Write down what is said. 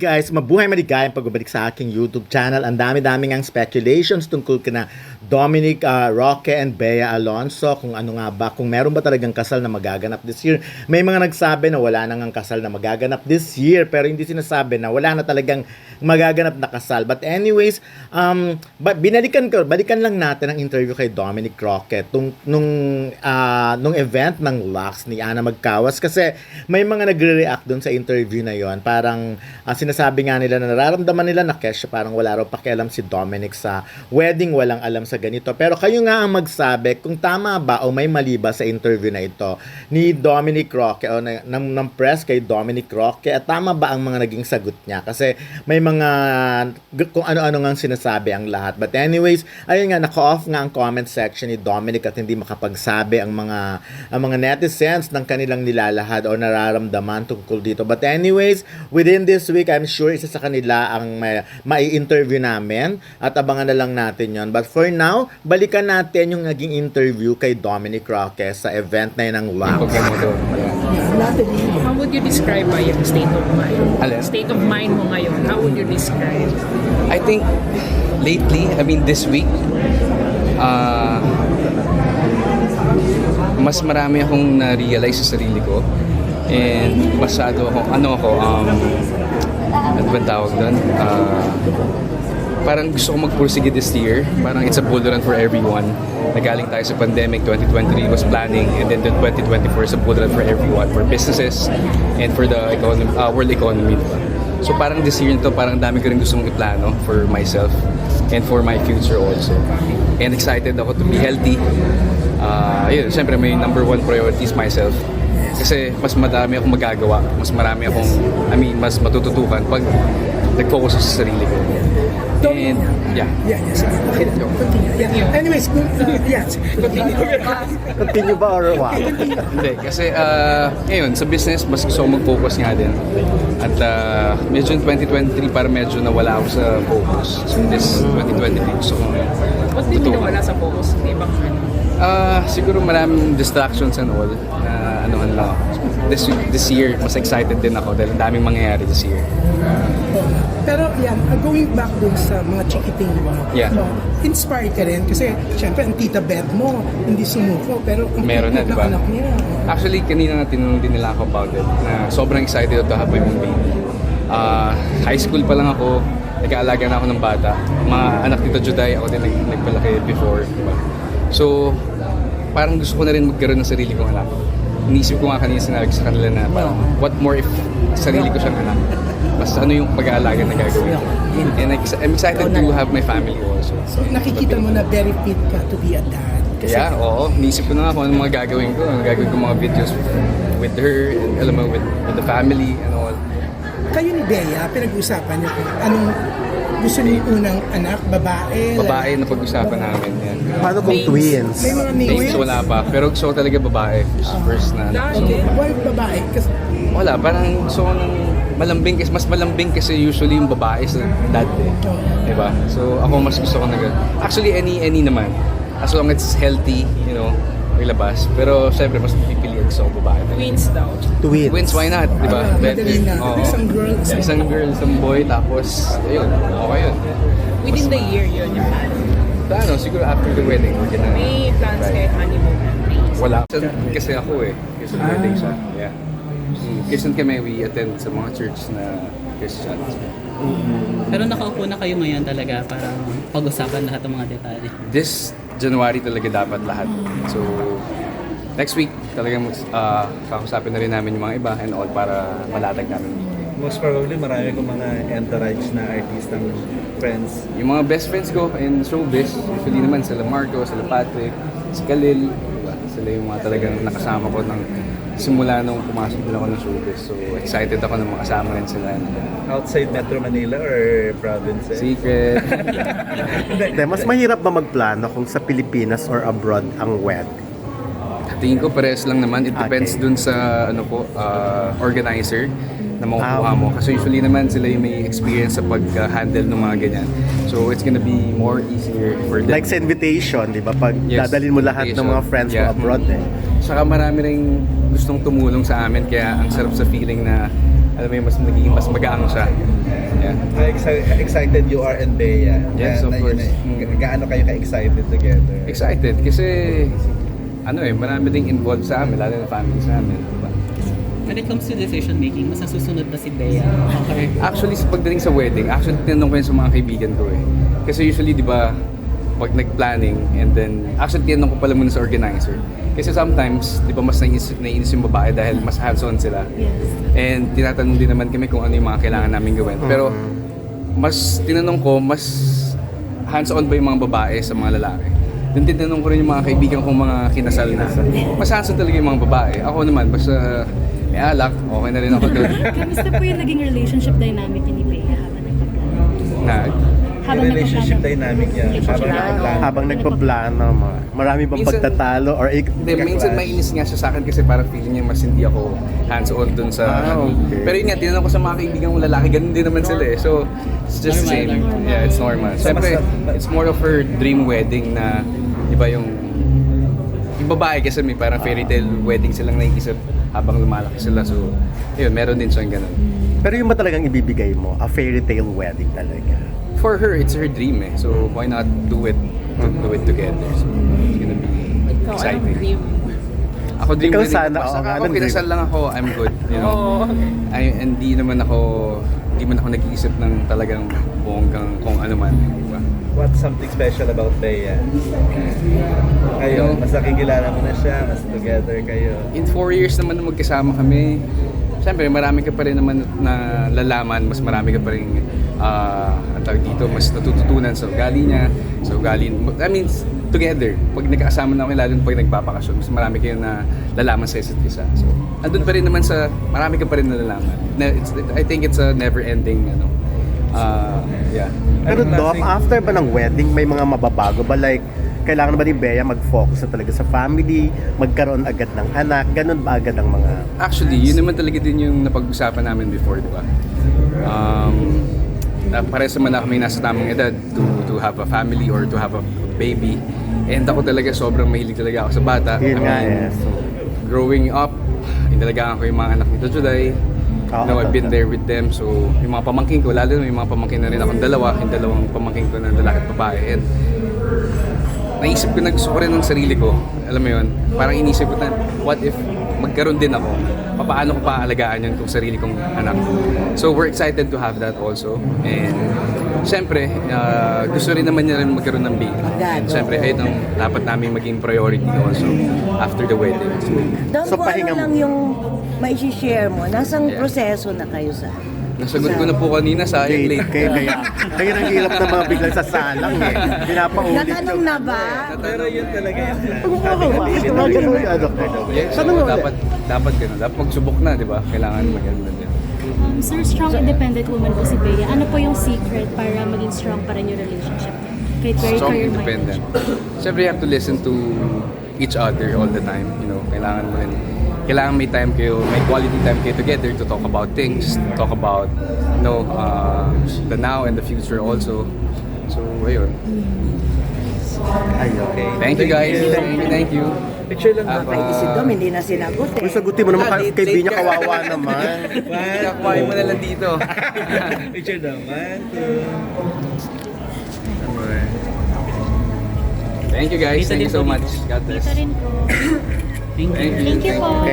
Guys, mabuhay maligayang pagbabalik sa aking YouTube channel. Ang dami-dami ngang speculations tungkol kina Dominic Roque and Bea Alonso, kung ano nga ba, kung meron ba talagang kasal na magaganap this year. May mga nagsabi na wala nang ang kasal na magaganap this year, pero hindi sinasabi na wala na talagang magaganap na kasal. But anyways, balikan lang natin ang interview kay Dominic Roque nung event ng Lux ni Ana Magkawas, kasi may mga nagre-react dun sa interview na yon. Parang sinasabi nga nila na nararamdaman nila na Kesha parang wala raw pakialam si Dominic sa wedding, walang alam sa ganito. Pero kayo nga ang magsabi kung tama ba o may mali ba sa interview na ito ni Dominic Roque o ng press kay Dominic Roque, at tama ba ang mga naging sagot niya, kasi may mga kung ano-ano nga sinasabi ang lahat. But anyways, ayun nga, naka-off nga ang comment section ni Dominic at hindi makapagsabi ang mga netizens ng kanilang nilalahad o nararamdaman tungkol dito. But anyways, within this week, I'm sure isa sa kanila ang mai-interview namin at abangan na lang natin yon. But for now, balikan natin yung naging interview kay Dominic Roque sa event na yun ng Lux. How would you describe yung state of mind? Alin? State of mind mo ngayon, how would you describe? I think lately, this week, mas marami akong na-realize sa sarili ko, and masyado akong, ano ba tawag doon? Parang gusto ko magpursige this year. Parang it's a bull run for everyone. Nagaling tayo sa pandemic, 2023 was planning, and then 2024 is a bull run for everyone, for businesses and for the world economy. So parang this year nito, parang dami ko rin gusto mong iplano for myself and for my future also. And excited ako to be healthy. Yun, siyempre may number one priority is myself. Kasi mas madami akong magagawa, mas marami akong, mas matututukan pag nag-focus sa sarili ko. And, yeah. Yes. Okay, continue. Yeah. Anyways, yes. Continue ba or what? Hindi, kasi ngayon, sa business, mas gusto ko mag-focus nga din. At medyo 2023 para medyo nawala ako sa focus. So this 2023 gusto ko Ba't di mo wala sa focus? Di ba? siguro maraming distractions and all na anuhan lang ako. This year, mas excited din ako dahil ang daming mangyayari this year. Pero yan, going back dun sa mga chikiting mo, Yeah. Inspired ka rin kasi syempre ang tita Beth mo hindi sumuko, pero ang Meron na, cute di ba? ng anak niya. Actually, kanina na tinanong din nila ako about it na sobrang excited to have my own baby. High school pa lang ako, nag-aalaga na ako ng bata. Mga anak nito Juday, ako din nagpalaki before. Diba? So, parang gusto ko na rin magkaroon ng sarili kong anak. Inisip ko nga kanina, sinabi ko sa kanila na parang, what more if sarili ko siyang anak? Mas ano yung pag-aalaga na gagawin ko. And I'm excited to have my family also. So nakikita mo na very fit ka to be a dad. Kasi Yeah, oo. Inisip ko na nga kung anong mga gagawin ko. Gagawin ko mga videos with her, and alam mo, with the family and all. kayo ni Bea, pinag-usapan niyo kung anong gusto niyo yung unang anak, babae, Babae na pag-usapan namin yan. Paano kung twins? May mga Names names. wala pa, pero gusto ko talaga babae. First na anak. Okay, why babae? Kasi Wala, parang gusto ko ng malambing kasi mas malambing kasi usually yung babae sa dad eh. Diba? So ako mas gusto ko na ganun. Actually any naman. As long as it's healthy, you know, may labas. Pero syempre mas pipiliin gusto ko babae. Twins daw. Twins, why not? Diba? madali na. Oo. Isang girl, Isang girl, isang boy, tapos ayun, okay yun. Within the year yun yung plan. Ano, siguro after the wedding, we're gonna... May plans kahit honeymoon. Wala. Kasi ako kasi birthday siya. Yeah. Christian kami, we attend sa mga church na Christian. Pero nakaupo na kayo ngayon talaga para pag-usapan lahat ng mga detalye. This January talaga dapat lahat. So, next week talagang kakusapin na rin namin yung mga iba and all para malatag namin dito. Most probably marami kong mga entourage na artistang friends. Yung mga best friends ko in showbiz, usually naman sila Marco, sila Patrick, si Khalil, diba? Sila yung mga talagang nakasama ko ng simula nung pumasok din ako ng showbiz. So excited ako na makasama rin sila. Outside Metro Manila or provinces? Secret. Hindi, mas mahirap ba magplano kung sa Pilipinas or abroad ang wed? Tingin ko parehas lang naman. It depends Okay. dun sa organizer na makukuha mo. Kasi usually naman sila yung may experience sa pag-handle ng mga ganyan. So it's gonna be more easier for them. Like sa invitation, di ba? Pag Yes, dadalhin mo lahat ng mga friends mo yeah. abroad eh. Saka marami ring gustong tumulong sa amin kaya ang sarap sa feeling na alam mo yun, mas nagiging mas magaang siya. Yeah. Excited you are and Bea. Yes, of course. Gaano kayo ka-excited together? Excited kasi marami ding involved sa amin, lalo na family sa amin. Diba? When it comes to decision making, mas nasusunod ba si Bea? Okay. Actually, sa pagdating sa wedding, tinanong ko yun sa mga kaibigan ko eh. Kasi usually, di ba, pag nag-planning and then, actually, tinanong ko pala muna sa organizer. Kasi sometimes, di ba, mas naiinis yung babae dahil mas hands-on sila. And tinatanong din naman kami kung ano yung mga kailangan namin gawin. Pero, tinanong ko, mas hands-on ba yung mga babae sa mga lalaki? Then tinanong ko rin yung mga kaibigan kong mga kinasal na. Mas hands-on talaga yung mga babae. Ako naman, basta may alak, okay na rin ako doon. Kamusta po yung naging relationship dynamic ni Bea habang nagpaplano? Yung relationship dynamic niya Habang nagpaplano, marami bang Minsan- pagtatalo or Hindi, minsan mainis nga siya sa akin kasi parang feeling niya mas hindi ako hands-on dun sa okay. Pero yun nga, tinanong ko sa mga kaibigan kong lalaki, ganun din naman sila eh. So, it's just the same. Normal. Yeah, it's normal. Siyempre, it's more of her dream wedding na, di ba yung babae kasi may parang fairy tale wedding silang naiisip habang lumalaki sila. So, yun, meron din siyang ganun. Pero yung ba talagang ibibigay mo, a fairy tale wedding talaga? For her, it's her dream eh. So, why not do it together? So, it's gonna be Ikaw, anong exciting. dream? Ako dream Ikaw wedding sana, ko. oo Saka nga, ako anong kinasal lang ako, I'm good. You know? Oo. Hindi man ako nag-iisip ng talagang bonggang kung ano man. Diba? What's something special about Bea? Kayo, mas nakikilala mo na siya, mas together kayo. In 4 years naman na magkasama kami, siyempre marami ka pa rin naman na lalaman, mas marami ka pa rin ang tawag dito, mas natututunan sa ugali niya, sa ugali, together, pag nagkakasama na kami, lalo na pag nagpapakasyon, mas marami kayo na lalaman sa isa't isa. So, andun pa rin naman marami ka pa rin na lalaman. I think it's a never-ending, yeah. Pero Anong Doc, lasting- after ba ng wedding, may mga mababago ba? Like, kailangan ba ni Bea mag-focus na talaga sa family, magkaroon agad ng anak, ganun ba agad ang mga... Actually, yun naman talaga din yung napag-usapan namin before, di ba? Parehas naman na kami nasa tamang edad to have a family or to have a baby. And ako talaga sobrang mahilig talaga ako sa bata. Yun nga eh. So, Growing up, inalagaan ko yung mga anak nito Juday. I've been there with them. So, yung mga pamangkin ko, lalo na yung mga pamangkin na rin akong yung dalawang pamangkin ko na lalaki at babae. And naisip ko na gusto ko rin ng sarili ko. Alam mo yun, parang inisip ko na, what if magkaroon din ako? Paano ko paalagaan yun kung sarili kong anak? So we're excited to have that also. And siyempre, gusto rin naman niya rin magkaroon ng baby. And siyempre, ayun ang dapat namin maging priority also after the wedding. Don, So, kung pahinga ano lang mo. yung may share mo, nasang Yeah. proseso na kayo sa... Nasagot ko na po kanina, sayang late. Kaya ang hirap na mga biglang sasalang eh. Pinapaulit Natanong na ba? Pero yun talaga yung Yes, so, dapat ganun. Dapat magsubok na, di ba? Kailangan maganda din. Sir, strong independent woman po si Bea. Ano po yung secret para maging strong pa rin yung relationship? Kahit very Strong, career-minded independent. siya. Siyempre, you have to listen to each other all the time. You know, kailangan may time kayo, may quality time kayo together to talk about things, talk about, the now and the future also. So, ayun. Ay, okay. Thank you guys. Thank you. Picture lang natin. Kay Isidom, hindi na sinagot eh. Kung sagutin mo naman, kay Bea kawawa naman. Kuhain mo na lang dito. Picture naman. Thank you guys. Thank you so much. God bless. Kita rin po. Thank you. Thank you. Thank you po.